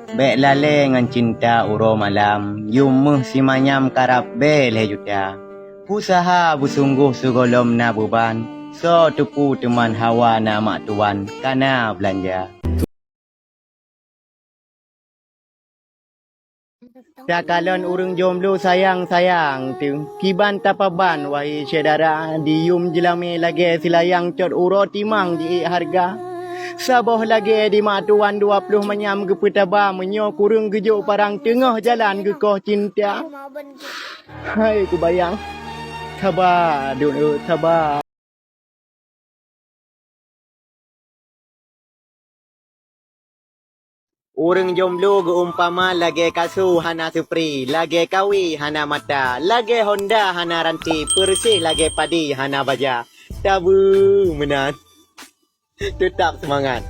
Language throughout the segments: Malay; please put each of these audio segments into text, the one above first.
Bek lale ngan cinta uro malam, yumuh si manyam karap bele juta. Usaha bersungguh segolom na beban, so tupu teman hawa na mak tuan, kana belanja. Sakalon urang jomblo sayang-sayang tu kiban tapaban wahai saudara dium jelami lagi silayang cot uro timang di harga saboh lagi di matuan 20 menyam ke petaba menyo kurung gejuk parang tengah jalan ke koh cinta. Hai ku bayang sabar dulu sabar. Urang jomblo geumpama lagi kasu hana supri, lagi kawi hana mata, lagi Honda hana ranti, persih lagi padi hana baja. Tabu menan. Tetap semangat.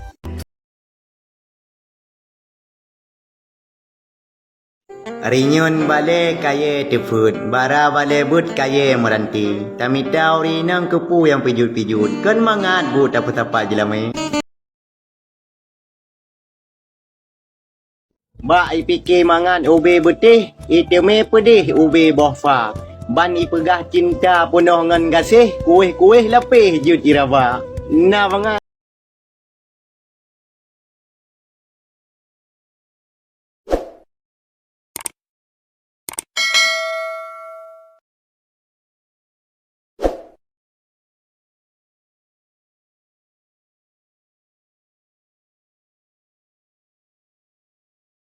Rinyun balik kaya tefut, bara balik but kaya meranti. Tamitau rinang kepu yang pijut-pijut, kan mangat but apa-apa jelame. Ba ipikir mangan ube betih, iteme pedih ube bohfa. Ban ipegah cinta penuh ngan gasih, kuih-kuih lapih jut iraba. Na mangan.